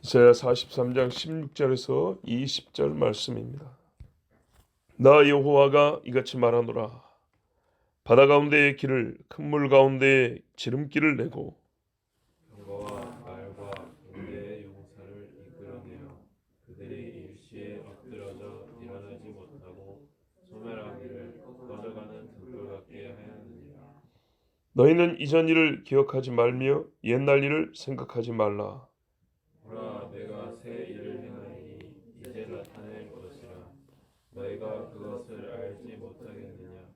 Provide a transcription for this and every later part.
이사야 43장 16절에서 20절 말씀입니다. 나 여호와가 이같이 말하노라. 바다 가운데의 길을 큰 물 가운데에 지름길을 내고 병거와 말과 군대의 용사를 이끌어내어 그들이 일시에 엎드러져 일어나지 못하고 소멸하기를 꺼져가는 등불 같게 하였느니라. 너희는 이전 일을 기억하지 말며 옛날 일을 생각하지 말라. 보라, 내가 새 일을 행하리니 이제 나타낼 것이라. 너희가 그것을 알지 못하겠느냐.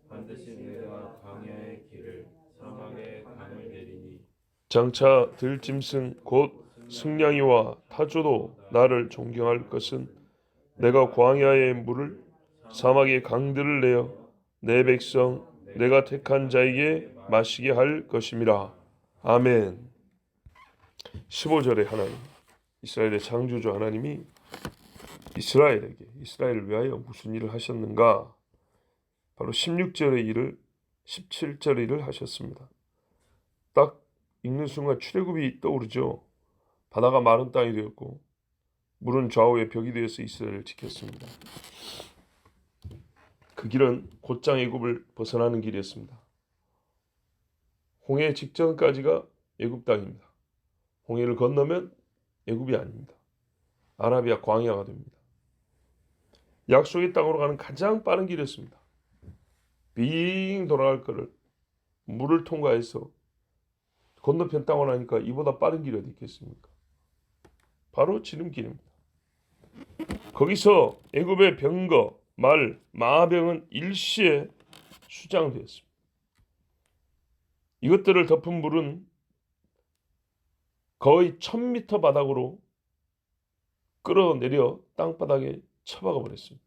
반드시 내가 광야의 길을 사막의 강을 내리니 장차 들짐승 곧 승냥이와 타조도 나를 존경할 것은 내가 광야의 물을 사막의 강들을 내어 내 백성 내가 택한 자에게 마시게 할 것임이라. 아멘. 15절에 하나님, 이스라엘의 창조주 하나님이 이스라엘을 위하여 무슨 일을 하셨는가? 바로 16절의 일을 17절의 일을 하셨습니다. 딱 읽는 순간 출애굽이 떠오르죠. 바다가 마른 땅이 되었고 물은 좌우에 벽이 되어서 이스라엘을 지켰습니다. 그 길은 곧장 애굽을 벗어나는 길이었습니다. 홍해 직전까지가 애굽 땅입니다. 홍해를 건너면 애굽이 아닙니다. 아라비아 광야가 됩니다. 약속의 땅으로 가는 가장 빠른 길이었습니다. 빙 돌아갈 거를 물을 통과해서 건너편 땅을 하니까 이보다 빠른 길이 어디 있겠습니까? 바로 지름길입니다. 거기서 애굽의 병거, 말, 마병은 일시에 수장되었습니다. 이것들을 덮은 물은 거의 1000m 바닥으로 끌어내려 땅바닥에 처박아 버렸습니다.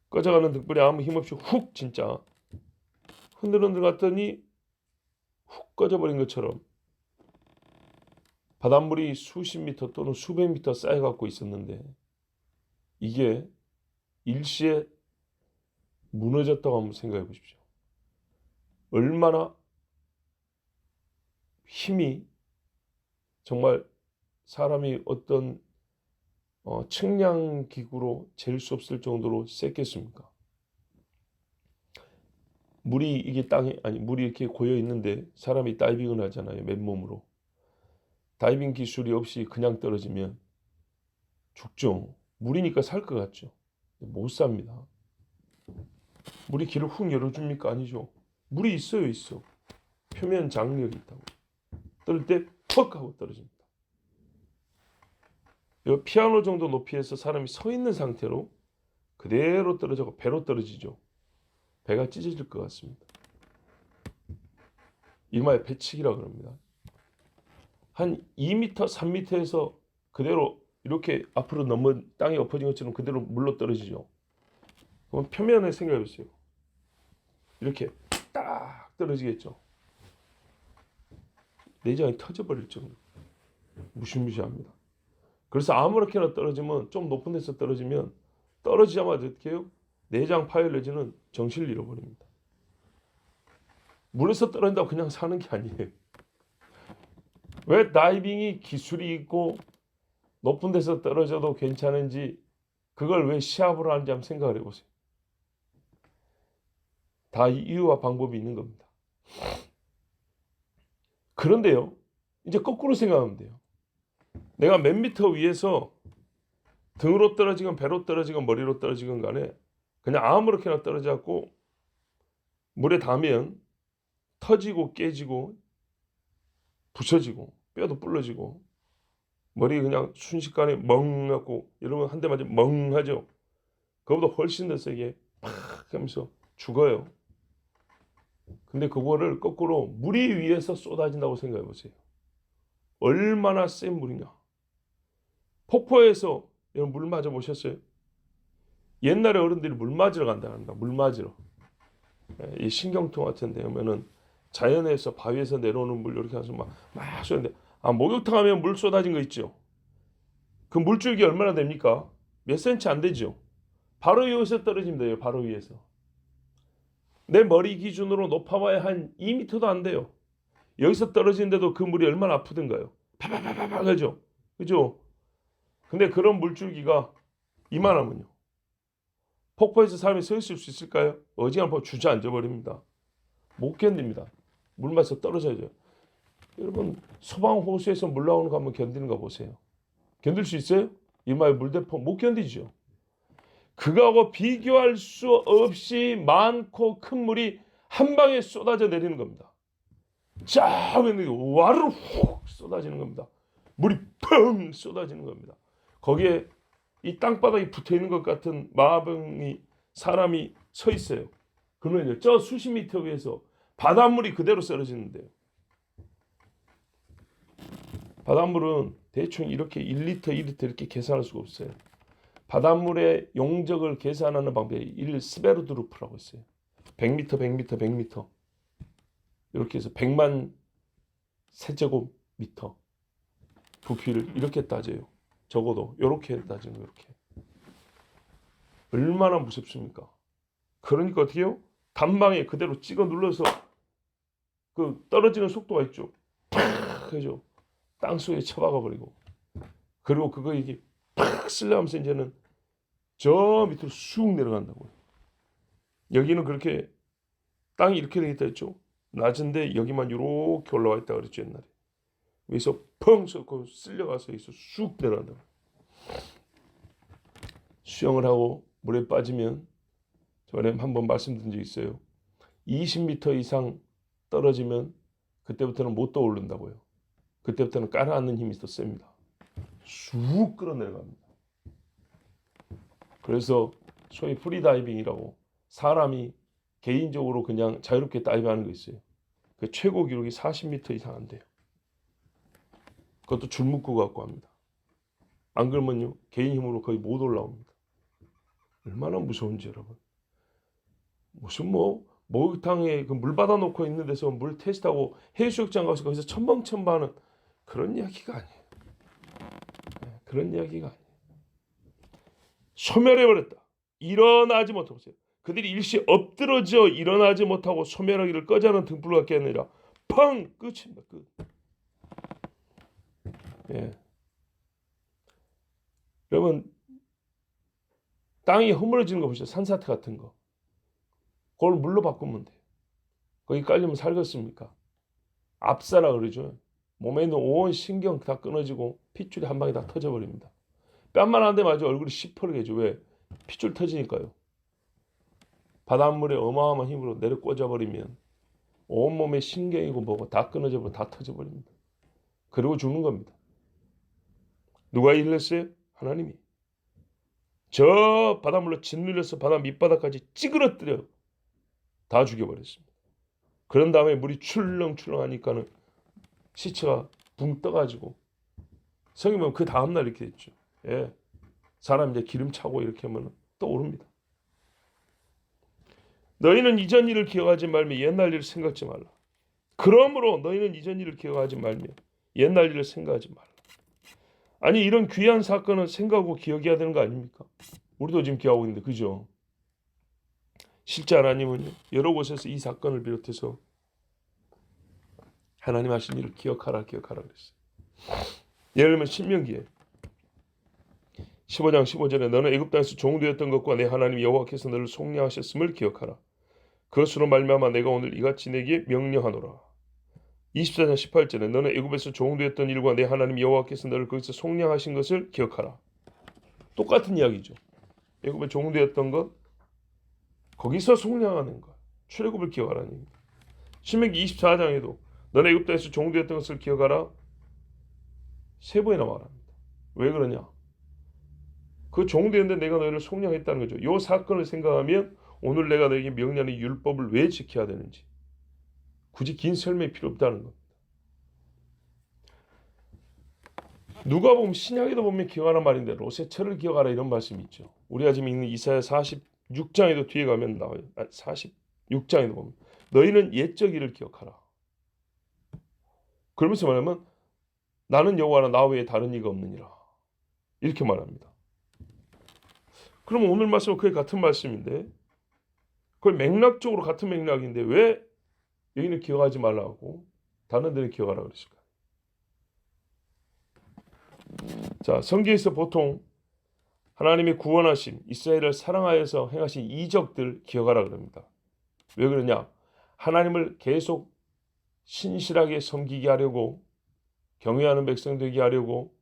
꺼져가는 등불이 아무 힘없이 훅 진짜 흔들흔들 갔더니 훅 꺼져버린 것처럼 바닷물이 수십 미터 또는 수백 미터 쌓여갖고 있었는데 이게 일시에 무너졌다고 한번 생각해 보십시오. 얼마나 힘이 정말 사람이 어떤 측량기구로 잴 수 없을 정도로 셌겠습니까? 물이 이게 땅에 물이 이렇게 고여 있는데 사람이 다이빙을 하잖아요. 맨몸으로. 다이빙 기술이 없이 그냥 떨어지면 죽죠. 물이니까 살 것 같죠. 못 삽니다. 물이 길을 훅 열어줍니까? 아니죠. 물이 있어. 표면 장력이 있다고. 떨어질 때 퍽 하고 떨어집니다. 이 피아노 정도 높이에서 사람이 서 있는 상태로 그대로 떨어져서 배로 떨어지죠. 배가 찢어질 것 같습니다. 이마에 배치기라 그럽니다. 한 2m, 3m에서 그대로 이렇게 앞으로 넘어 땅에 엎어진 것처럼 그대로 물로 떨어지죠. 그럼 표면에 생각해 보세요. 이렇게 딱 떨어지겠죠. 내장이 터져버릴 정도. 무시무시합니다. 그래서 아무렇게나 떨어지면 좀 높은 데서 떨어지면 떨어지자마자 어떻게 해요? 내장 파열내지는 정신을 잃어버립니다. 물에서 떨어진다고 그냥 사는 게 아니에요. 왜 다이빙이 기술이 있고 높은 데서 떨어져도 괜찮은지 그걸 왜 시합을 하는지 한번 생각을 해보세요. 다 이유와 방법이 있는 겁니다. 그런데요, 이제 거꾸로 생각하면 돼요. 내가 몇 미터 위에서 등으로 떨어지건 배로 떨어지건 머리로 떨어지건 간에 그냥 아무렇게나 떨어져갖고 물에 닿으면 터지고 깨지고 부서지고 뼈도 불러지고 머리 그냥 순식간에 멍하고 이러면 한 대 맞으면 멍하죠. 그거보다 훨씬 더 세게 팍 하면서 죽어요. 근데 그거를 거꾸로 물이 위에서 쏟아진다고 생각해 보세요. 얼마나 센 물이냐. 폭포에서 여러분 물 맞아 보셨어요? 옛날에 어른들이 물 맞으러 간다. 물 맞으러. 이 신경통 같은 데 오면은 자연에서 바위에서 내려오는 물 이렇게 해서 막 쏘는데 목욕탕 하면 물 쏟아진 거 있죠? 그 물줄기 얼마나 됩니까? 몇 센치 안 되죠? 바로 위에서 떨어지면 돼요. 바로 위에서. 내 머리 기준으로 높아봐야 한 2m도 안 돼요. 여기서 떨어지는데도 그 물이 얼마나 아프던가요? 파파파파파 하죠. 그죠? 근데 그런 물줄기가 이만하면요. 폭포에서 사람이 서 있을 수 있을까요? 어지간하면 주저앉아 버립니다. 못 견딥니다. 물 맛에 떨어져야죠. 여러분 소방 호수에서 물 나오는 거 한번 견디는 거 보세요. 견딜 수 있어요? 이마에 물대포 못 견디죠. 그거하고 비교할 수 없이 많고 큰 물이 한 방에 쏟아져 내리는 겁니다. 쫙 하면 와르르 훅 쏟아지는 겁니다. 물이 펑 쏟아지는 겁니다. 거기에 이 땅바닥에 붙어 있는 것 같은 마병이 사람이 서 있어요. 그러면 저 수십 미터 위에서 바닷물이 그대로 썰어지는데요. 바닷물은 대충 이렇게 1리터, 2리터 이렇게 계산할 수가 없어요. 바닷물의 용적을 계산하는 방법이 1스베르드루프라고 있어요. 100m, 100m, 100m 이렇게 해서 100만 세제곱미터 부피를 이렇게 따져요. 적어도 이렇게 따지는 거 이렇게. 얼마나 무섭습니까? 그러니까 어떻게 해요? 단방에 그대로 찍어 눌러서 그 떨어지는 속도가 있죠. 팍 그죠? 땅 속에 쳐박아 버리고 그리고 그거 이게 팍 쓸려가면서 이제는 저 밑으로 쑥 내려간다고요. 여기는 그렇게 땅이 이렇게 돼 있다 했죠. 낮은데 여기만 이렇게 올라와 있다 그랬죠 옛날에. 여기서 펑 쏟고 쓸려가서 여기서 쑥 내려간다고. 수영을 하고 물에 빠지면 전에 한번 말씀드린 적 있어요. 20m 이상 떨어지면 그때부터는 못 떠오른다고요. 그때부터는 깔아앉는 힘이 더 셉니다. 쑥 끌어내려갑니다. 그래서 소위 프리다이빙이라고 사람이 개인적으로 그냥 자유롭게 다이브하는 거 있어요. 그 최고 기록이 40m 이상 안 돼요. 그것도 줄 묶고 갖고 합니다. 안 그러면요 개인 힘으로 거의 못 올라옵니다. 얼마나 무서운지 여러분. 무슨 목욕탕에 그 물 받아 놓고 있는 데서 물 테스트하고 해수욕장 가서 거기서 첨벙첨벙하는 그런 이야기가 아니에요. 그런 이야기가 아니에요. 소멸해버렸다. 일어나지 못하고 있어요. 그들이 일시 엎드러져 일어나지 못하고 소멸하기를 꺼자는 등불 같게 아니라 펑 끝입니다. 끝. 예. 여러분 땅이 허물어지는 거 보시죠. 산사태 같은 거. 그걸 물로 바꾸면 돼요. 거기 깔리면 살겠습니까? 압사라 그러죠. 몸에 있는 온 신경 다 끊어지고 핏줄이 한 방에 다 터져버립니다. 뺨만 한 대 맞아 얼굴이 시퍼르게 죠. 왜? 핏줄 터지니까요. 바닷물에 어마어마한 힘으로 내려 꽂아버리면 온몸에 신경이고 뭐고 다 끊어져 버리고 다 터져버립니다. 그리고 죽는 겁니다. 누가 일을 했어요? 하나님이. 저 바닷물로 짓눌려서 바다 밑바닥까지 찌그러뜨려 다 죽여버렸습니다. 그런 다음에 물이 출렁출렁하니까는 시체가 붕 떠가지고 성경 보면 그 다음날 이렇게 됐죠. 예. 사람 이제 기름 차고 이렇게 하면 떠오릅니다. 너희는 이전 일을 기억하지 말며 옛날 일을 생각하지 말라. 그러므로 너희는 이전 일을 기억하지 말며 옛날 일을 생각하지 말라. 아니 이런 귀한 사건은 생각하고 기억해야 되는 거 아닙니까? 우리도 지금 기억하고 있는데 그죠? 실제 하나님은 여러 곳에서 이 사건을 비롯해서 하나님 하신 일을 기억하라 그랬어요. 예를 들면 신명기에 15장 15절에 너는 애굽 땅에서 종되었던 것과 내 하나님 여호와께서 너를 속량하셨음을 기억하라. 그것으로 말미암아 내가 오늘 이같이 내게 명령하노라. 24장 18절에 너는 애굽에서 종되었던 일과 내 하나님 여호와께서 너를 거기서 속량하신 것을 기억하라. 똑같은 이야기죠. 애굽에 종되었던 것 거기서 속량하는 것 출애굽을 기억하라는 얘기입니다. 신명기 24장에도 너는 애굽 땅에서 종되었던 것을 기억하라. 3번이나 말합니다. 왜 그러냐? 그 종되었는데 내가 너희를 속량했다는 거죠. 이 사건을 생각하면 오늘 내가 너에게 명령의 율법을 왜 지켜야 되는지 굳이 긴 설명이 필요 없다는 겁니다. 누가 보면 신약에도 보면 기억하는 말인데 롯의 철을 기억하라 이런 말씀이 있죠. 우리가 지금 읽는 이사야 46장에도 뒤에 가면 나와요. 46장에도 보면 너희는 옛적 일을 기억하라. 그러면서 말하면 나는 여호와라 나 외에 다른 이가 없느니라. 이렇게 말합니다. 그러면 오늘 말씀은 그게 같은 말씀인데 그걸 맥락적으로 같은 맥락인데 왜 여기는 기억하지 말라고 다른 데는 기억하라 그러실까요? 자, 성경에서 보통 하나님의 구원하신 이스라엘을 사랑하여서 행하신 이적들 기억하라 그럽니다. 왜 그러냐? 하나님을 계속 신실하게 섬기게 하려고, 경외하는 백성 되게 하려고,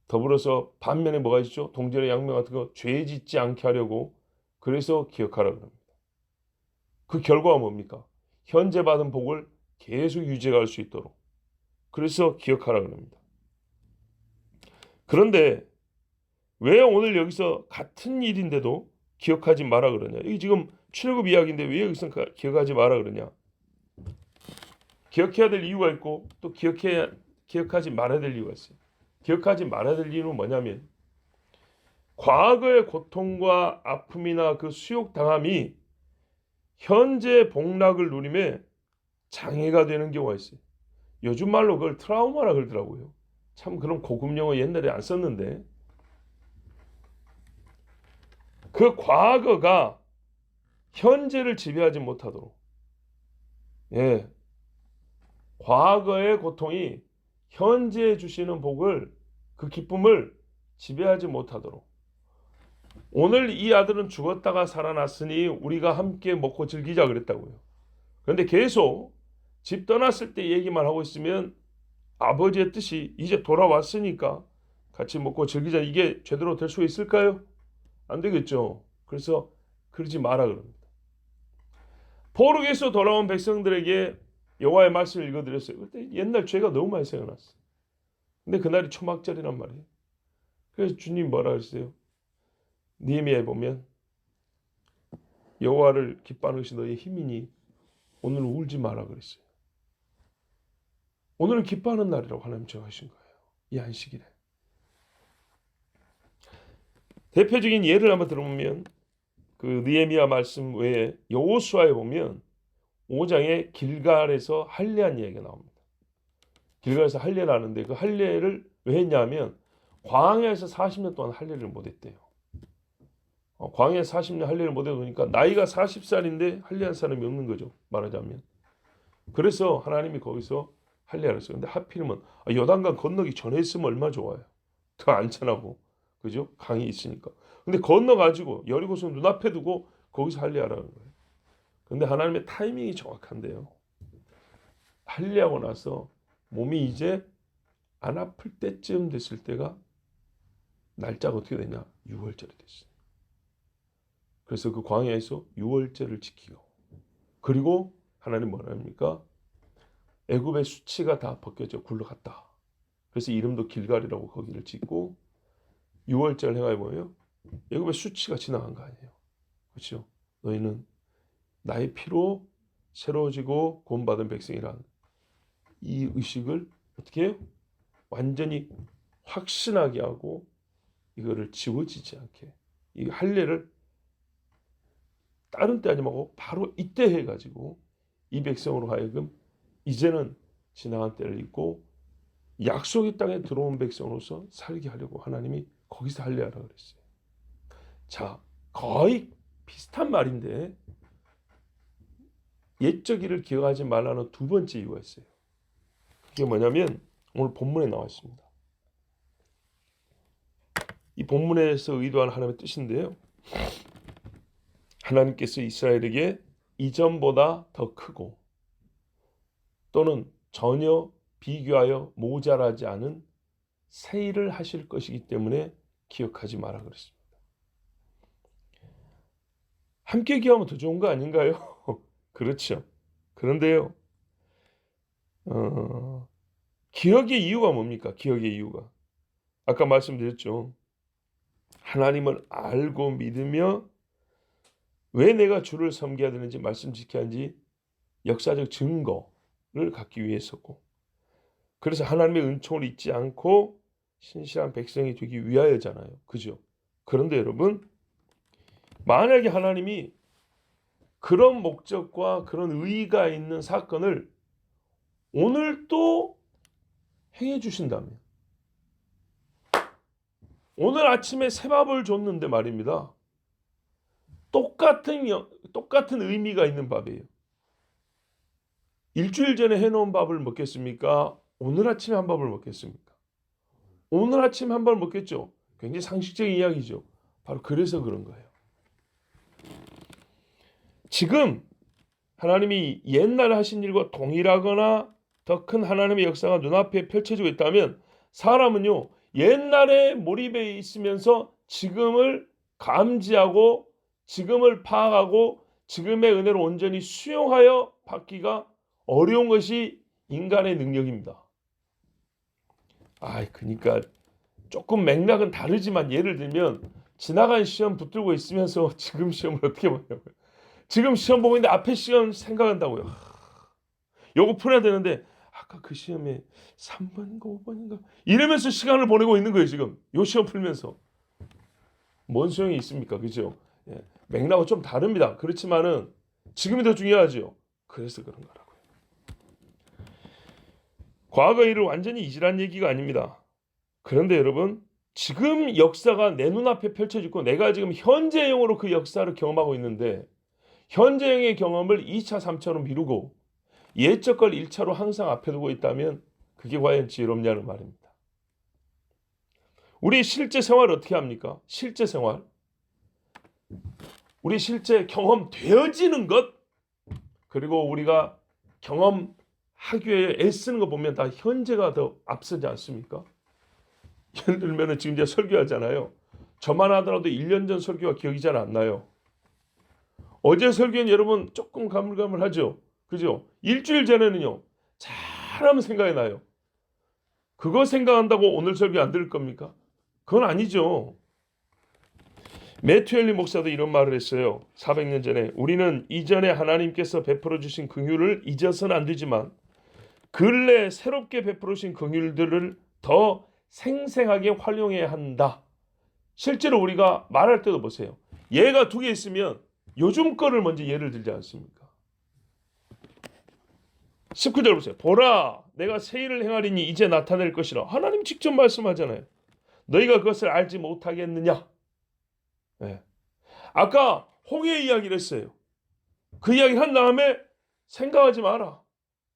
더불어서 반면에 뭐가 있죠? 동전의 양면 같은 거 죄 짓지 않게 하려고, 그래서 기억하라 그럽니다. 그 결과가 뭡니까? 현재 받은 복을 계속 유지할 수 있도록, 그래서 기억하라 그럽니다. 그런데 왜 오늘 여기서 같은 일인데도 기억하지 마라 그러냐? 이게 지금 출애굽 이야기인데 왜 여기서 기억하지 마라 그러냐? 기억해야 될 이유가 있고 또 기억하지 말아야 될 이유가 있어요. 기억하지 말아야 될 이유는 뭐냐면 과거의 고통과 아픔이나 그 수욕당함이 현재 복락을 누림에 장애가 되는 경우가 있어요. 요즘 말로 그걸 트라우마라 그러더라고요. 참 그런 고급 용어 옛날에 안 썼는데 그 과거가 현재를 지배하지 못하도록, 예, 과거의 고통이 현재에 주시는 복을, 그 기쁨을 지배하지 못하도록, 오늘 이 아들은 죽었다가 살아났으니 우리가 함께 먹고 즐기자 그랬다고요. 그런데 계속 집 떠났을 때 얘기만 하고 있으면 아버지의 뜻이 이제 돌아왔으니까 같이 먹고 즐기자, 이게 제대로 될 수 있을까요? 안 되겠죠. 그래서 그러지 마라 그럽니다. 포로기에서 돌아온 백성들에게 여호와의 말씀을 읽어드렸어요. 그때 옛날 죄가 너무 많이 생각났어. 근데 그날이 초막절이란 말이에요. 그래서 주님 뭐라 그랬어요? 느헤미야에 보면 여호와를 기뻐하는 것이 너의 힘이니 오늘 울지 마라 그랬어요. 오늘은 기뻐하는 날이라고 하나님 정하신 거예요. 이 안식일에. 대표적인 예를 한번 들어보면 그 느헤미야 말씀 외에 여호수아에 보면 5장에 길갈에서 할례한 이야기가 나옵니다. 길갈에서 할례를 하는데 그 할례를 왜 했냐면 광야에서 40년 동안 할례를 못했대요. 광야에서 40년 할례를 못해보니까 나이가 40살인데 할례한 사람이 없는 거죠. 말하자면. 그래서 하나님이 거기서 할례를 했어요. 근데 하필이면 요단강 건너기 전에 있으면 얼마나 좋아요. 더 안전하고, 그죠? 강이 있으니까. 근데 건너가지고 여리고성 눈앞에 두고 거기서 할례하라는 거예요. 근데 하나님의 타이밍이 정확한데요. 할례하고 나서 몸이 이제 안 아플 때쯤 됐을 때가 날짜가 어떻게 되냐? 6월절이 됐어요. 그래서 그 광야에서 6월절을 지키고, 그리고 하나님 뭐라 합니까? 애굽의 수치가 다 벗겨져 굴러갔다. 그래서 이름도 길갈이라고 거기를 짓고 6월절 행하여 보면 애굽의 수치가 지나간 거 아니에요. 그렇죠? 너희는 나의 피로 새로워지고 구원받은 백성이란 이 의식을 어떻게 해요? 완전히 확신하게 하고 이거를 지워지지 않게, 이 할례를 다른 때 하지 말고 바로 이때 해가지고 이 백성으로 하여금 이제는 지나간 때를 잊고 약속의 땅에 들어온 백성으로서 살게 하려고 하나님이 거기서 할례하라 그랬어요. 자, 거의 비슷한 말인데 옛적 일을 기억하지 말라는 두 번째 이유가 있어요. 그게 뭐냐면 오늘 본문에 나와 있습니다. 이 본문에서 의도한 하나님의 뜻인데요. 하나님께서 이스라엘에게 이전보다 더 크고 또는 전혀 비교하여 모자라지 않은 새 일을 하실 것이기 때문에 기억하지 마라 그랬습니다. 함께 기억하면 더 좋은 거 아닌가요? 그렇죠. 그런데요. 기억의 이유가 뭡니까? 기억의 이유가. 아까 말씀드렸죠. 하나님을 알고 믿으며 왜 내가 주를 섬겨야 되는지, 말씀 지켜야 하는지 역사적 증거를 갖기 위해서고, 그래서 하나님의 은총을 잊지 않고 신실한 백성이 되기 위하여잖아요. 그죠? 그런데 여러분, 만약에 하나님이 그런 목적과 그런 의의가 있는 사건을 오늘 또 행해 주신다면, 오늘 아침에 새밥을 줬는데 말입니다. 똑같은 의미가 있는 밥이에요. 일주일 전에 해놓은 밥을 먹겠습니까? 오늘 아침에 한 밥을 먹겠습니까? 오늘 아침 한 번 먹겠죠. 굉장히 상식적인 이야기죠. 바로 그래서 그런 거예요. 지금 하나님이 옛날에 하신 일과 동일하거나 더 큰 하나님의 역사가 눈앞에 펼쳐지고 있다면 사람은요, 옛날에 몰입해 있으면서 지금을 감지하고 지금을 파악하고 지금의 은혜를 온전히 수용하여 받기가 어려운 것이 인간의 능력입니다. 그러니까 조금 맥락은 다르지만 예를 들면 지나간 시험 붙들고 있으면서 지금 시험을 어떻게 보냐고요. 지금 시험 보고 있는데 앞에 시험 생각한다고요. 요거 풀어야 되는데 아까 그 시험에 3번인가 5번인가 이러면서 시간을 보내고 있는 거예요. 지금 요 시험 풀면서. 뭔 소용이 있습니까? 그죠? 예. 맥락은 좀 다릅니다. 그렇지만은 지금이 더 중요하죠. 그래서 그런 거라고요. 과거 일을 완전히 잊으란 얘기가 아닙니다. 그런데 여러분, 지금 역사가 내 눈앞에 펼쳐지고 내가 지금 현재형으로 그 역사를 경험하고 있는데 현재형의 경험을 2차, 3차로 미루고 예적 걸 1차로 항상 앞에 두고 있다면 그게 과연 지혜롭냐는 말입니다. 우리 실제 생활 어떻게 합니까? 실제 생활. 우리 실제 경험되어지는 것 그리고 우리가 경험하기 위해 애쓰는 거 보면 다 현재가 더 앞서지 않습니까? 예를 들면 지금 이제 설교하잖아요. 저만 하더라도 1년 전 설교가 기억이 잘 안 나요. 어제 설교는 여러분 조금 가물가물하죠. 그죠? 일주일 전에는요. 잘하면 생각이 나요. 그거 생각한다고 오늘 설교 안 들을 겁니까? 그건 아니죠. 매튜 헨리 목사도 이런 말을 했어요. 400년 전에 우리는 이전에 하나님께서 베풀어 주신 긍휼을 잊어서는 안 되지만 근래 새롭게 베풀어 주신 긍휼들을 더 생생하게 활용해야 한다. 실제로 우리가 말할 때도 보세요. 예가 두 개 있으면 요즘 거를 먼저 예를 들지 않습니까? 19절 보세요. 보라 내가 새 일을 행하리니 이제 나타낼 것이라. 하나님 직접 말씀하잖아요. 너희가 그것을 알지 못하겠느냐. 네. 아까 홍해 이야기를 했어요. 그 이야기를 한 다음에 생각하지 마라.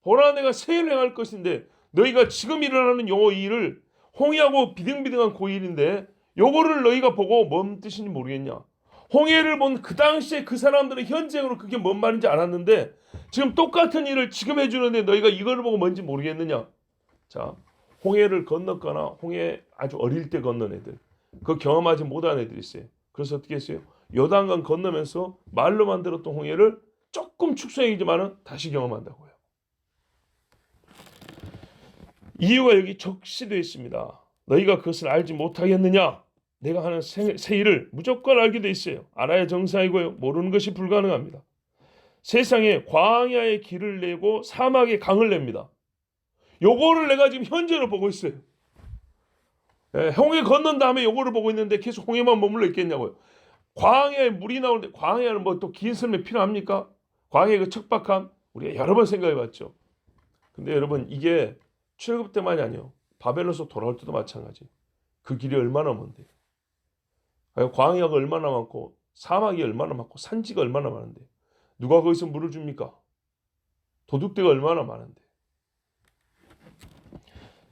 보라 내가 새 일을 행할 것인데 너희가 지금 일어나는 요 일을 홍해하고 비등비등한 그 일인데 요거를 너희가 보고 뭔 뜻인지 모르겠냐. 홍해를 본 그 당시에 그 사람들은 현재형으로 그게 뭔 말인지 알았는데 지금 똑같은 일을 지금 해주는데 너희가 이거를 보고 뭔지 모르겠느냐. 자, 홍해를 건넜거나 홍해 아주 어릴 때 건넌 애들 그 경험하지 못한 애들이 있어요. 그래서 어떻게 했어요? 요단강 건너면서 말로만 들었던 홍해를 조금 축소이지만은 다시 경험한다고요. 이유가 여기 적시되어 있습니다. 너희가 그것을 알지 못하겠느냐? 내가 하는 새 일을 무조건 알게 돼 있어요. 알아야 정상이고요. 모르는 것이 불가능합니다. 세상에 광야의 길을 내고 사막에 강을 냅니다. 요거를 내가 지금 현재로 보고 있어요. 홍해 건넌 다음에 요거를 보고 있는데 계속 홍해만 머물러 있겠냐고요. 광야에 물이 나오는데 광야는 뭐 또 긴 설명이 필요합니까? 광야의 그 척박함 우리가 여러 번 생각해봤죠. 근데 여러분 이게 출애굽 때만이 아니에요. 바벨론에서 돌아올 때도 마찬가지. 그 길이 얼마나 먼데. 광야가 얼마나 많고 사막이 얼마나 많고 산지가 얼마나 많은데 누가 거기서 물을 줍니까? 도둑대가 얼마나 많은데.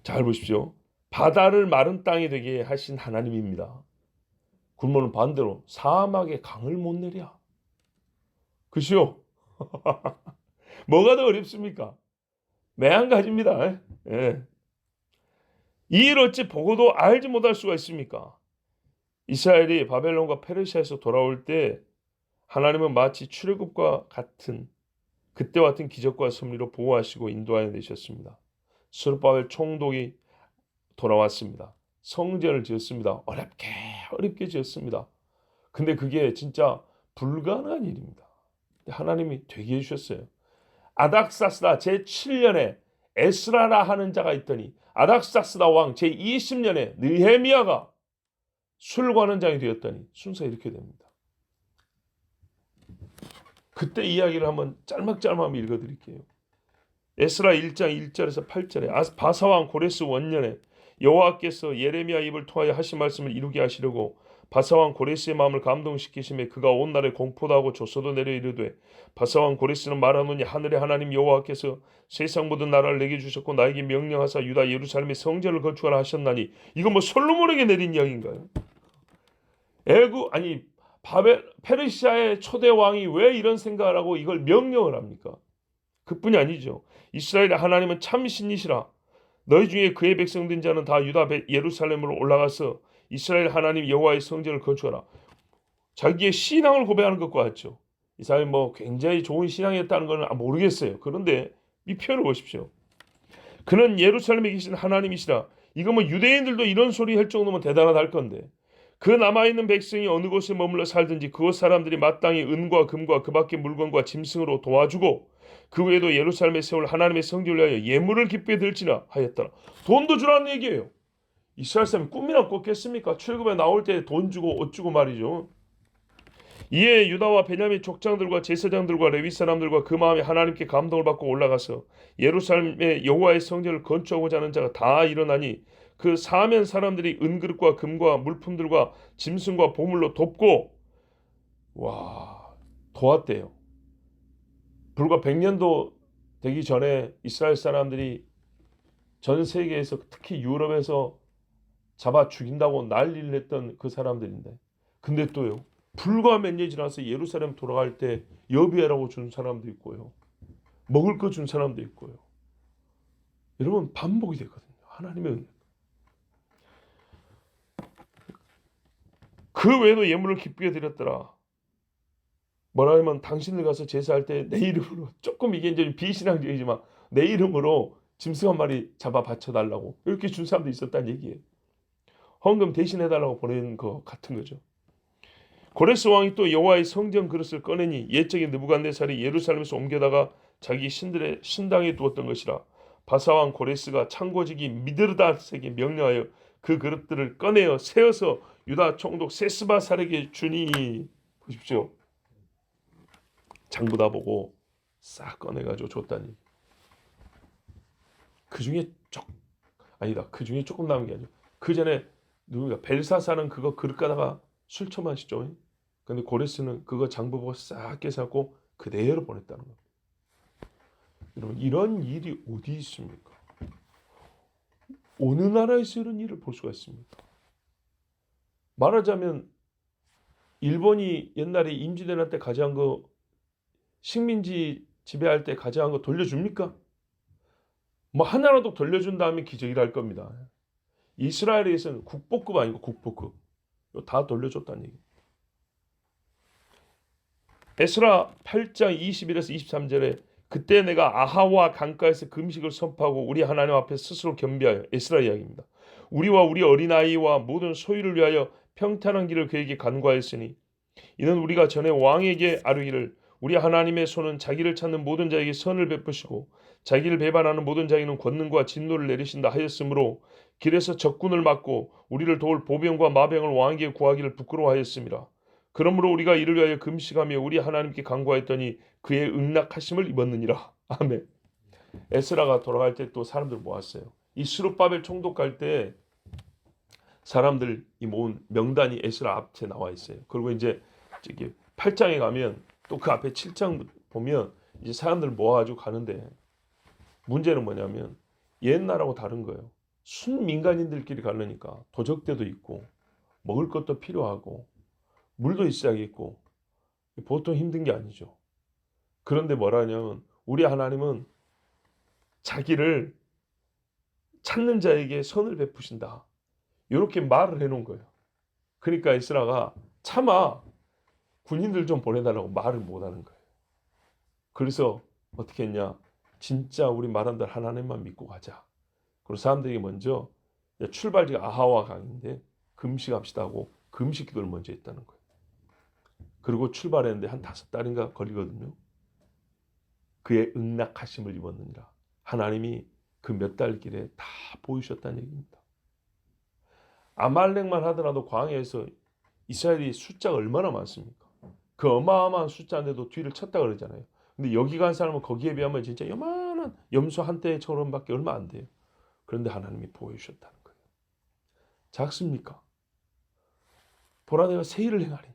잘 보십시오. 바다를 마른 땅이 되게 하신 하나님입니다. 그러면 반대로 사막에 강을 못 내려. 그시오? 뭐가 더 어렵습니까? 매한가지입니다. 예. 이 일 어찌 보고도 알지 못할 수가 있습니까? 이스라엘이 바벨론과 페르시아에서 돌아올 때 하나님은 마치 출애굽과 같은 그때와 같은 기적과 섭리로 보호하시고 인도하여 내셨습니다. 스룹바벨 총독이 돌아왔습니다. 성전을 지었습니다. 어렵게 지었습니다. 근데 그게 진짜 불가능한 일입니다. 하나님이 되게 해주셨어요. 아닥사스다 제7년에 에스라라 하는 자가 있더니 아닥사스다 왕 제20년에 느헤미야가 술관원장이 되었더니 순서가 이렇게 됩니다. 그때 이야기를 한번 짤막짤막 읽어드릴게요. 에스라 1장 1절에서 8절에 바사왕 고레스 원년에 여호와께서 예레미야 입을 통하여 하신 말씀을 이루게 하시려고 바사왕 고레스의 마음을 감동시키심에 그가 온 날에 공포도 하고 조서도 내려 이르되 바사왕 고레스는 말하노니 하늘의 하나님 여호와께서 세상 모든 나라를 내게 주셨고 나에게 명령하사 유다 예루살렘의 성전을 건축하라 하셨나니 이거 뭐 솔로몬에게 내린 이야기인가요? 페르시아의 초대 왕이 왜 이런 생각을 하고 이걸 명령을 합니까? 그뿐이 아니죠. 이스라엘의 하나님은 참 신이시라. 너희 중에 그의 백성된 자는 다 유다 예루살렘으로 올라가서 이스라엘 하나님 여호와의 성전을 건축하라. 자기의 신앙을 고백하는 것과 같죠. 이 사람이 뭐 굉장히 좋은 신앙이었다는 건 모르겠어요. 그런데 이 표현을 보십시오. 그는 예루살렘에 계신 하나님이시라. 이거 뭐 유대인들도 이런 소리 할 정도면 대단하다 할 건데 그 남아있는 백성이 어느 곳에 머물러 살든지 그곳 사람들이 마땅히 은과 금과 그 밖의 물건과 짐승으로 도와주고 그 외에도 예루살렘에 세울 하나님의 성전을 위하여 예물을 기쁘게 들지나 하였더라. 돈도 주라는 얘기예요. 이스라엘 사람이 꿈이나 꿨겠습니까? 출굽에 나올 때 돈 주고 옷 주고 말이죠. 이에 유다와 베냐민 족장들과 제사장들과 레위 사람들과 그 마음에 하나님께 감동을 받고 올라가서 예루살렘의 여호와의 성전을 건축하고자 하는 자가 다 일어나니 그 사면 사람들이 은그릇과 금과 물품들과 짐승과 보물로 돕고 도왔대요. 불과 100년도 되기 전에 이스라엘 사람들이 전 세계에서 특히 유럽에서 잡아 죽인다고 난리를 했던 그 사람들인데 근데 또요. 불과 몇 년 지나서 예루살렘 돌아갈 때 여비하라고 준 사람도 있고요. 먹을 거 준 사람도 있고요. 여러분 반복이 되거든요. 하나님의 은혜. 그 외에도 예물을 기쁘게 드렸더라. 뭐라 하면 당신들 가서 제사할 때 내 이름으로 조금 이게 이제 비신앙적이지만 내 이름으로 짐승 한 마리 잡아 바쳐달라고 이렇게 준 사람도 있었다는 얘기예요. 헌금 대신해달라고 보낸 거 같은 거죠. 고레스 왕이 또 여호와의 성전 그릇을 꺼내니 옛적인 느부갓네살이 예루살렘에서 옮겨다가 자기 신들의 신당에 두었던 것이라. 바사왕 고레스가 창고지기 미드르닷에게 명령하여 그 그릇들을 꺼내어 세어서 유다 총독 세스바살에게 주니 보십시오. 장부 다 보고 싹 꺼내가지고 줬다니. 그 중에 조금 남은 게 아니고 그 전에 누군가 벨사사는 그거 그릇 가다가 술 처마시죠. 근데 고레스는 그거 장부 보고 싹 깨닫고 그대로 보냈다는 겁니다. 여러분 이런 일이 어디 있습니까? 어느 나라에서 이런 일을 볼 수가 있습니까? 말하자면 일본이 옛날에 임진왜란 때 가져간 거 식민지 지배할 때 가져간 거 돌려줍니까? 뭐 하나라도 돌려준다면 기적이라 할 겁니다. 이스라엘에서는 국보급 아니고 국보급 다 돌려줬다는 얘기. 에스라 8장 21에서 23절에 그때 내가 아하와 강가에서 금식을 선포하고 우리 하나님 앞에 스스로 겸비하여 에스라 이야기입니다. 우리와 우리 어린아이와 모든 소유를 위하여 평탄한 길을 그에게 간구하였으니 이는 우리가 전에 왕에게 아뢰기를 우리 하나님의 손은 자기를 찾는 모든 자에게 선을 베푸시고 자기를 배반하는 모든 자에게는 권능과 진노를 내리신다 하였으므로 길에서 적군을 막고 우리를 도울 보병과 마병을 왕에게 구하기를 부끄러워하였습니다. 그러므로 우리가 이를 위하여 금식하며 우리 하나님께 간구하였더니 그의 응낙하심을 입었느니라. 아멘. 에스라가 돌아갈 때 또 사람들 모았어요. 이 스룹바벨 총독 갈 때 사람들 이 모은 명단이 에스라 앞에 나와 있어요. 그리고 이제 저기 8장에 가면 또 그 앞에 7장 보면 이제 사람들 모아가지고 가는데 문제는 뭐냐면 옛날하고 다른 거예요. 순민간인들끼리 가려니까 도적대도 있고 먹을 것도 필요하고 물도 있어야겠고 보통 힘든 게 아니죠. 그런데 뭐라 하냐면 우리 하나님은 자기를 찾는 자에게 선을 베푸신다. 이렇게 말을 해놓은 거예요. 그러니까 에스라가 차마 군인들 좀 보내달라고 말을 못하는 거예요. 그래서 어떻게 했냐. 진짜 우리 말한 대로 하나님만 믿고 가자. 그리고 사람들이 먼저 출발지가 아하와 강인데 금식합시다 하고 금식 기도를 먼저 했다는 거예요. 그리고 출발했는데 한 5달인가 걸리거든요. 그의 응낙하심을 입었느니라. 하나님이 그 몇 달 길에 다 보이셨다는 얘기입니다. 아말렉만 하더라도 광야에서 이스라엘이 숫자가 얼마나 많습니까? 그 어마어마한 숫자인데도 뒤를 쳤다 그러잖아요. 근데 여기 간 사람은 거기에 비하면 진짜 요만한 염소 한 떼처럼밖에 얼마 안 돼요. 그런데 하나님이 보여주셨다는 거예요. 작습니까? 보라 내가 새 일을 행하리니.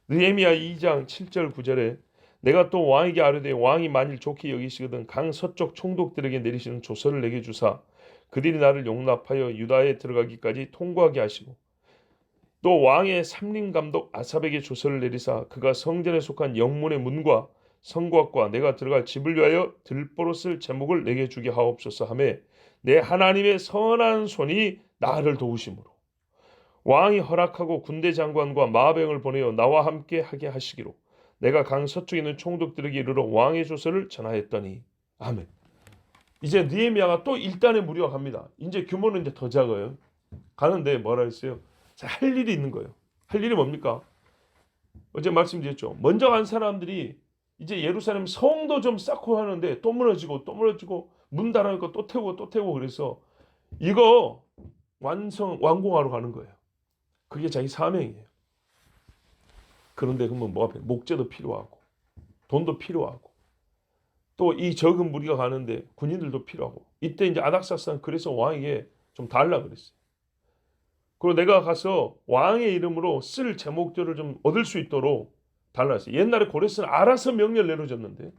느헤미야 2장 7절 9절에 내가 또 왕에게 아뢰되 왕이 만일 좋게 여기시거든 강 서쪽 총독들에게 내리시는 조서를 내게 주사 그들이 나를 용납하여 유다에 들어가기까지 통과하게 하시고 또 왕의 삼림 감독 아삽에게 조서를 내리사 그가 성전에 속한 영문의 문과 성곽과 내가 들어갈 집을 위하여 들보로 쓸 제목을 내게 주게 하옵소서 하며 내 하나님의 선한 손이 나를 도우심으로 왕이 허락하고 군대 장관과 마병을 보내어 나와 함께 하게 하시기로 내가 강 서쪽에 있는 총독들에게 이르러 왕의 조서를 전하였더니 아멘. 이제 느헤미야가 또 1단에 무리가 갑니다. 이제 규모는 이제 더 작아요. 가는데 뭐라 했어요? 할 일이 있는 거예요. 할 일이 뭡니까? 어제 말씀드렸죠. 먼저 간 사람들이 이제 예루살렘 성도 좀 쌓고 하는데 또 무너지고 문 닫아놓고 또 태우고 그래서 이거 완공하러 가는 거예요. 그게 자기 사명이에요. 그런데 그러면 뭐가 필요해? 목재도 필요하고 돈도 필요하고 또 이 적은 무리가 가는데 군인들도 필요하고 이때 이제 아닥사스는 그래서 왕에게 좀 달라 그랬어요. 그리고 내가 가서 왕의 이름으로 쓸 제목들을 좀 얻을 수 있도록 달랐어요. 옛날에 고레스는 알아서 명령을 내려줬는데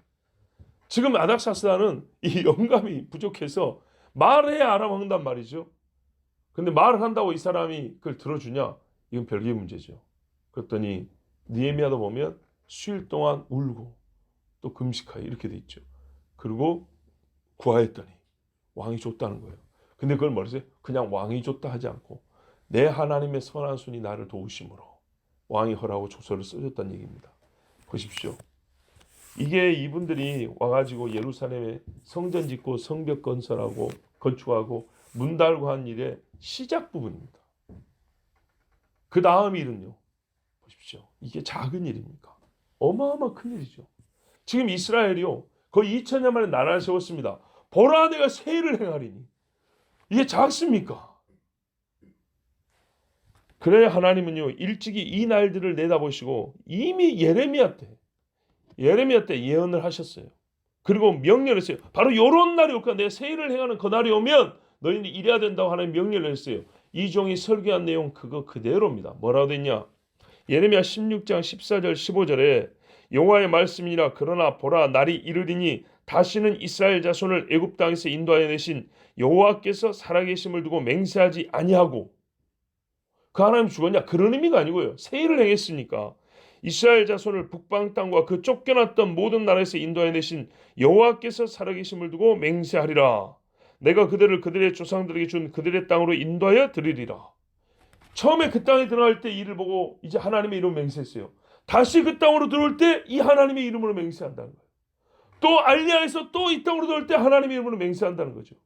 지금 아닥사스다는 이 영감이 부족해서 말해야 알아먹는단 말이죠. 근데 말을 한다고 이 사람이 그걸 들어주냐? 이건 별개의 문제죠. 그랬더니 느헤미야도 보면 수일 동안 울고 또 금식하여 이렇게 돼 있죠. 그리고 구하였더니 왕이 줬다는 거예요. 근데 그걸 뭐랬어요? 그냥 왕이 줬다 하지 않고 내 하나님의 선한 손이 나를 도우심으로 왕이 허락하고 조서를 써줬다는 얘기입니다. 보십시오. 이게 이분들이 와가지고 예루살렘에 성전 짓고 성벽 건설하고 건축하고 문 달고 한 일의 시작 부분입니다. 그 다음 일은요. 보십시오. 이게 작은 일입니까? 어마어마 큰 일이죠. 지금 이스라엘이요. 거의 2000년 만에 나라를 세웠습니다. 보라 내가 새 일을 행하리니. 이게 작습니까? 그래야 하나님은요. 일찍이 이 날들을 내다보시고 이미 예레미야 때 예언을 하셨어요. 그리고 명령을 했어요. 바로 이런 날이 올까? 내가 새 일을 행하는 그 날이 오면 너희는 이래야 된다고 하나님 명령을 했어요. 이 종이 설교한 내용 그거 그대로입니다. 뭐라고 됐냐? 예레미야 16장 14절 15절에 여호와의 말씀이니라 그러나 보라 날이 이르리니 다시는 이스라엘 자손을 애굽 땅에서 인도하여 내신 여호와께서 살아계심을 두고 맹세하지 아니하고 그 하나님 죽었냐? 그런 의미가 아니고요. 새 일을 행했으니까 이스라엘 자손을 북방 땅과 그 쫓겨났던 모든 나라에서 인도하여 내신 여호와께서 살아계심을 두고 맹세하리라. 내가 그들을 그들의 조상들에게 준 그들의 땅으로 인도하여 드리리라. 처음에 그 땅에 들어갈 때 이를 보고 이제 하나님의 이름으로 맹세했어요. 다시 그 땅으로 들어올 때 이 하나님의 이름으로 맹세한다는 거예요. 또 알리야에서 또 이 땅으로 들어올 때 하나님의 이름으로 맹세한다는 거죠.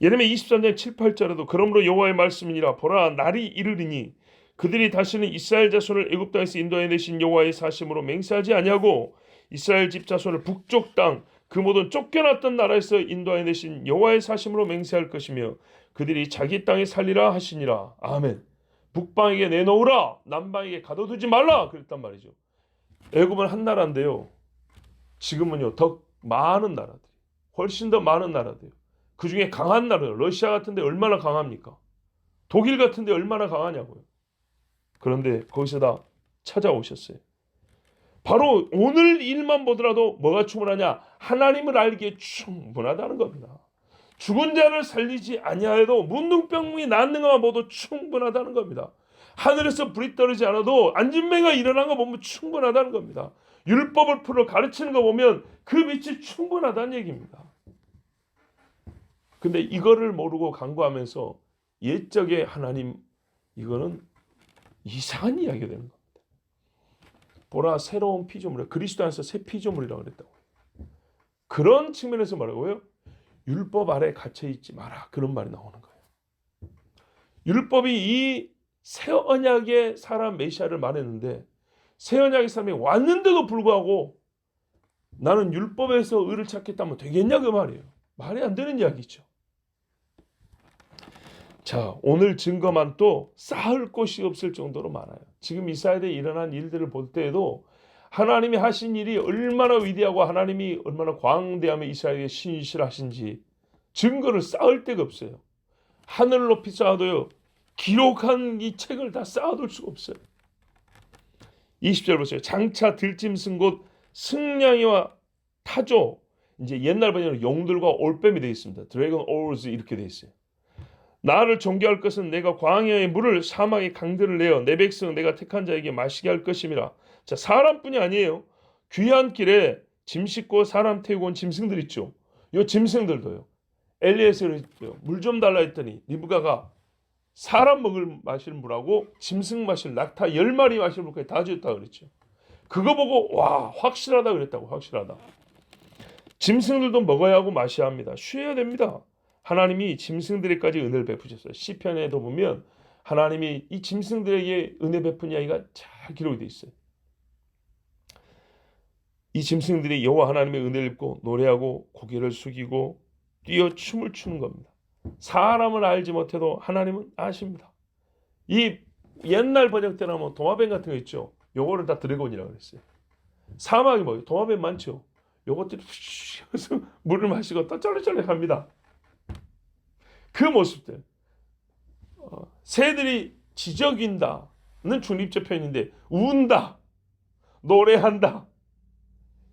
예레미야 23장 7, 8절에도 그러므로 여호와의 말씀이니라 보라 날이 이르리니 그들이 다시는 이스라엘 자손을 애굽 땅에서 인도해 내신 여호와의 사심으로 맹세하지 아니하고 이스라엘 집 자손을 북쪽 땅 그 모든 쫓겨났던 나라에서 인도해 내신 여호와의 사심으로 맹세할 것이며 그들이 자기 땅에 살리라 하시니라. 아멘. 북방에게 내놓으라 남방에게 가둬두지 말라 그랬단 말이죠. 애굽은 한 나라인데요. 지금은요 더 많은 나라들, 훨씬 더 많은 나라들. 그 중에 강한 나라, 러시아 같은데 얼마나 강합니까? 독일 같은데 얼마나 강하냐고요. 그런데 거기서 다 찾아오셨어요. 바로 오늘 일만 보더라도 뭐가 충분하냐? 하나님을 알기에 충분하다는 겁니다. 죽은 자를 살리지 아니하여도 문둥병이 낫는 것만 보도 충분하다는 겁니다. 하늘에서 불이 떨어지지 않아도 안진뱅이가 일어난 거 보면 충분하다는 겁니다. 율법을 풀어 가르치는 거 보면 그 빛이 충분하다는 얘기입니다. 근데 이거를 모르고 간구하면서 옛적의 하나님 이거는 이상한 이야기가 되는 겁니다. 보라 새로운 피조물이라 그리스도 안에서 새 피조물이라고 그랬다고. 그런 측면에서 말하고요. 율법 아래 갇혀 있지 마라. 그런 말이 나오는 거예요. 율법이 이 새 언약의 사람 메시아를 말했는데 새 언약의 사람이 왔는데도 불구하고 나는 율법에서 의를 찾겠다면 되겠냐 그 말이에요. 말이 안 되는 이야기죠. 자, 오늘 증거만 또 쌓을 곳이 없을 정도로 많아요. 지금 이스라엘에 일어난 일들을 볼 때에도 하나님이 하신 일이 얼마나 위대하고 하나님이 얼마나 광대하며 이스라엘에 신실하신지 증거를 쌓을 데가 없어요. 하늘 높이 쌓아도요. 기록한 이 책을 다 쌓아둘 수가 없어요. 20절 보세요. 장차 들짐승 곧 승냥이와 타조. 이제 옛날 번역은 용들과 올빼미 되어 있습니다. 드래곤 올즈 이렇게 되어 있어요. 나를 존귀할 것은 내가 광야의 물을 사막의 강들을 내어 내 백성 내가 택한 자에게 마시게 할 것임이라. 자, 사람뿐이 아니에요. 귀한 길에 짐 싣고 사람 태우고 온 짐승들 있죠. 요 짐승들도요. 엘리에셀을 물 좀 달라 했더니 리브가가 사람 마실 물하고 짐승 마실 낙타 10마리 마실 물까지 다 줬다 그랬죠. 그거 보고 와 확실하다 그랬다고. 확실하다. 짐승들도 먹어야 하고 마셔야 합니다. 쉬어야 됩니다. 하나님이 짐승들에까지 은혜를 베푸셨어요. 시편에도 보면 하나님이 이 짐승들에게 은혜 베푼 이야기가 잘 기록이 되어 있어요. 이 짐승들이 여호와 하나님의 은혜를 입고 노래하고 고개를 숙이고 뛰어 춤을 추는 겁니다. 사람을 알지 못해도 하나님은 아십니다. 이 옛날 번역 때나 뭐 도마뱀 같은 거 있죠. 요거를 다 드래곤이라고 그랬어요. 사막이 뭐예요? 도마뱀 많죠. 요것들이 물을 마시고 또 쩔쩔합니다. 그 모습들. 새들이 지저귀다는 중립적 표현인데 운다, 노래한다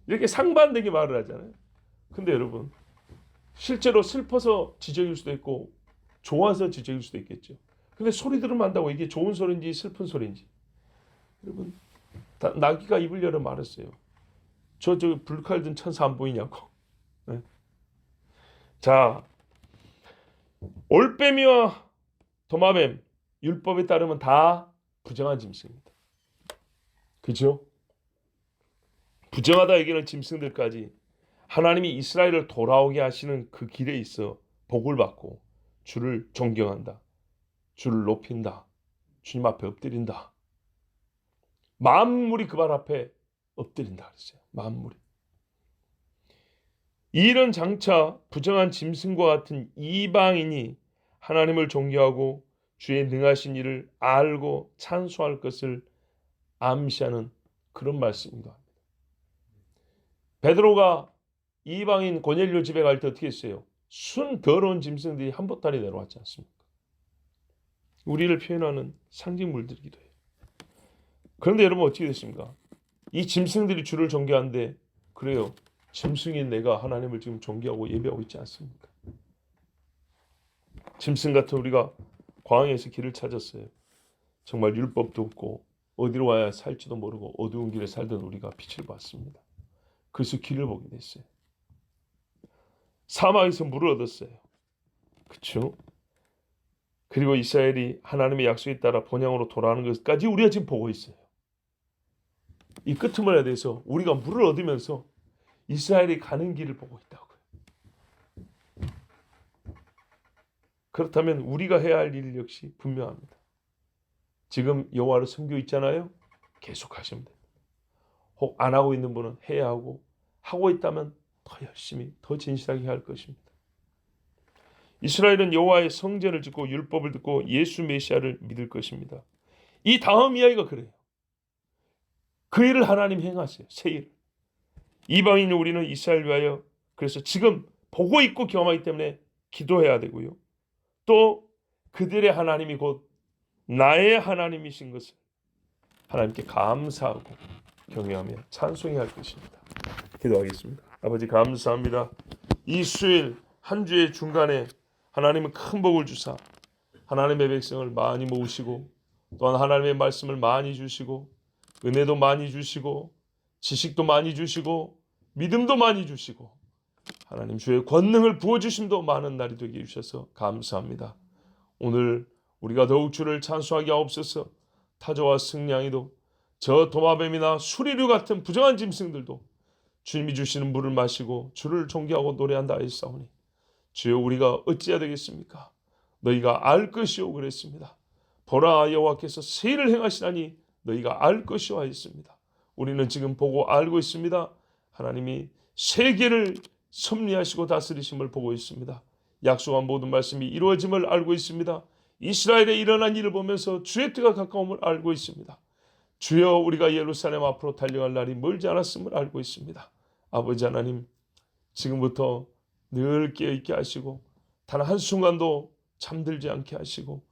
이렇게 상반되게 말을 하잖아요. 근데 여러분 실제로 슬퍼서 지저귀일 수도 있고 좋아서 지저귀일 수도 있겠죠. 근데 소리 들으면 안다고 이게 좋은 소리인지 슬픈 소리인지. 여러분 나귀가 입을 열어 말했어요. 저 불칼 든 천사 안 보이냐고. 네. 자, 올빼미와 도마뱀 율법에 따르면 다 부정한 짐승입니다. 그죠? 부정하다 여기는 짐승들까지 하나님이 이스라엘을 돌아오게 하시는 그 길에 있어 복을 받고 주를 존경한다. 주를 높인다. 주님 앞에 엎드린다. 만물이 그 발 앞에 엎드린다 그랬어요. 만물이. 이런 장차 부정한 짐승과 같은 이방인이 하나님을 존경하고 주의 능하신 일을 알고 찬송할 것을 암시하는 그런 말씀입니다. 베드로가 이방인 고넬료 집에 갈 때 어떻게 했어요? 순 더러운 짐승들이 한 보따리 내려왔지 않습니까? 우리를 표현하는 상징물들이기도 해요. 그런데 여러분 어떻게 됐습니까? 이 짐승들이 주를 존경하는데 그래요. 짐승인 내가 하나님을 지금 존경하고 예배하고 있지 않습니까? 짐승 같은 우리가 광야에서 길을 찾았어요. 정말 율법도 없고 어디로 와야 살지도 모르고 어두운 길에 살던 우리가 빛을 봤습니다. 그래서 길을 보게 됐어요. 사막에서 물을 얻었어요. 그렇죠? 그리고 이스라엘이 하나님의 약속에 따라 본향으로 돌아가는 것까지 우리가 지금 보고 있어요. 이 끄트머리에 대해서 우리가 물을 얻으면서 이스라엘이 가는 길을 보고 있다고요. 그렇다면 우리가 해야 할 일 역시 분명합니다. 지금 여호와를 섬기고 있잖아요. 계속 하시면 됩니다. 혹 안 하고 있는 분은 해야 하고 있다면 더 열심히 더 진실하게 해야 할 것입니다. 이스라엘은 여호와의 성전을 짓고 율법을 듣고 예수 메시아를 믿을 것입니다. 이 다음 이야기가 그래요. 그 일을 하나님 행하세요. 새 일. 이방인 우리는 이스라엘 위하여 그래서 지금 보고 있고 경험하기 때문에 기도해야 되고요. 또 그들의 하나님이 곧 나의 하나님이신 것을 하나님께 감사하고 경외하며 찬송해야 할 것입니다. 기도하겠습니다. 아버지 감사합니다. 이 수요일 한 주의 중간에 하나님은 큰 복을 주사 하나님의 백성을 많이 모으시고 또한 하나님의 말씀을 많이 주시고 은혜도 많이 주시고 지식도 많이 주시고 믿음도 많이 주시고 하나님 주의 권능을 부어주심도 많은 날이 되게 해주셔서 감사합니다. 오늘 우리가 더욱 주를 찬송하게 하옵소서. 타조와 승냥이도 저 도마뱀이나 수리류 같은 부정한 짐승들도 주님이 주시는 물을 마시고 주를 존경하고 노래한다 하였사오니 주여 우리가 어찌해야 되겠습니까? 너희가 알 것이오 그랬습니다. 보라 여호와께서 새 일을 행하시나니 너희가 알 것이오 하였습니다. 우리는 지금 보고 알고 있습니다. 하나님이 세계를 섭리하시고 다스리심을 보고 있습니다. 약속한 모든 말씀이 이루어짐을 알고 있습니다. 이스라엘에 일어난 일을 보면서 주의 때가 가까움을 알고 있습니다. 주여 우리가 예루살렘 앞으로 달려갈 날이 멀지 않았음을 알고 있습니다. 아버지 하나님 지금부터 늘 깨어있게 하시고 단 한순간도 잠들지 않게 하시고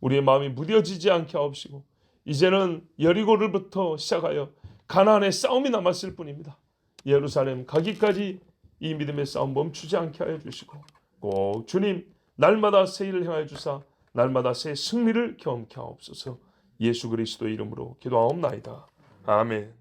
우리의 마음이 무뎌지지 않게 하옵시고 이제는 여리고를부터 시작하여 가나안의 싸움이 남았을 뿐입니다. 예루살렘 가기까지 이 믿음의 싸움 멈추지 않게 하여 주시고 꼭 주님 날마다 새 일을 행하여 주사 날마다 새 승리를 경험케 하옵소서. 예수 그리스도의 이름으로 기도하옵나이다. 아멘.